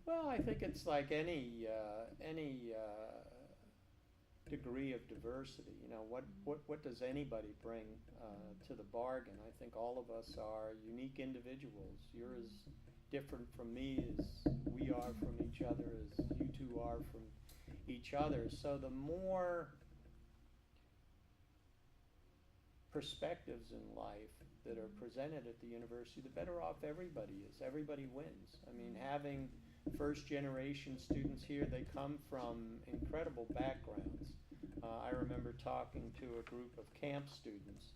Well, I think it's like any degree of diversity. You know, what does anybody bring to the bargain? I think all of us are unique individuals. You're as different from me as we are from each other, as you two are from each other. So the more perspectives in life that are presented at the university, the better off everybody is. Everybody wins. I mean, having first generation students here, they come from incredible backgrounds. I remember talking to a group of camp students,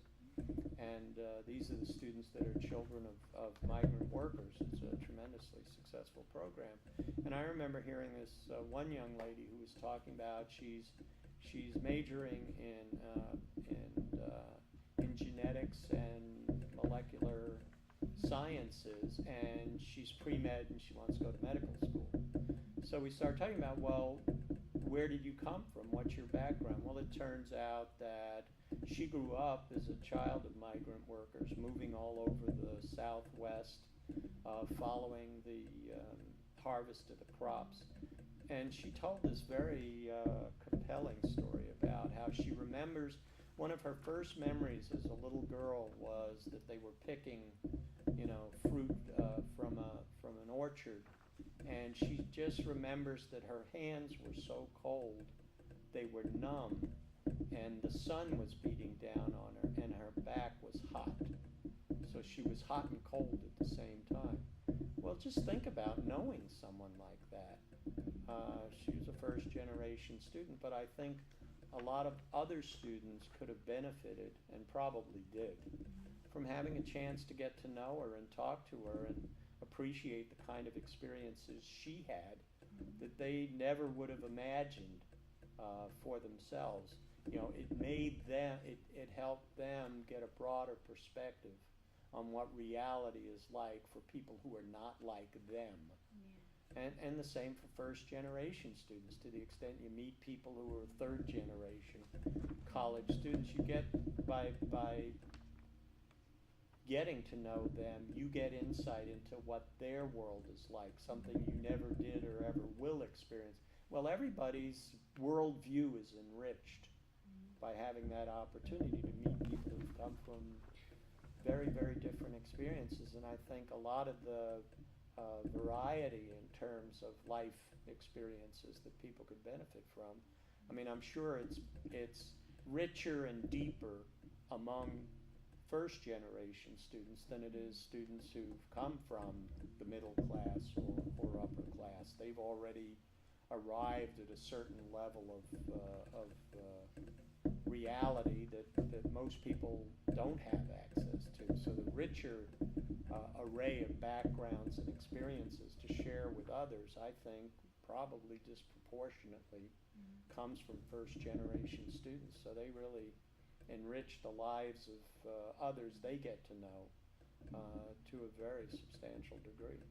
and these are the students that are children of migrant workers. It's a tremendously successful program. And I remember hearing this one young lady who was talking about she's majoring in genetics and molecular sciences, and she's pre-med and she wants to go to medical school. So we started talking about, well, where did you come from? What's your background? Well, it turns out that she grew up as a child of migrant workers, moving all over the Southwest, following the harvest of the crops. And she told this very compelling story about how she remembers one of her first memories as a little girl was that they were picking, fruit from an orchard, and she just remembers that her hands were so cold, they were numb, and the sun was beating down on her, and her back was hot. So she was hot and cold at the same time. Well, just think about knowing someone like that. She was a first generation student, but I think a lot of other students could have benefited, and probably did, from having a chance to get to know her and talk to her and appreciate the kind of experiences she had that they never would have imagined for themselves. It helped them get a broader perspective on what reality is like for people who are not like them. Yeah. And the same for first generation students. To the extent you meet people who are third generation college students, you get by getting to know them, you get insight into what their world is like, something you never did or ever will experience. Well, everybody's worldview is enriched by having that opportunity to meet people who've come from very, very different experiences. And I think a lot of the variety in terms of life experiences that people could benefit from. I mean, I'm sure it's richer and deeper among first generation students than it is students who've come from the middle class or upper class. They've already arrived at a certain level of reality that most people don't have access to. So the richer array of backgrounds and experiences to share with others, I think, probably disproportionately comes from first generation students. So they really enrich the lives of others they get to know to a very substantial degree.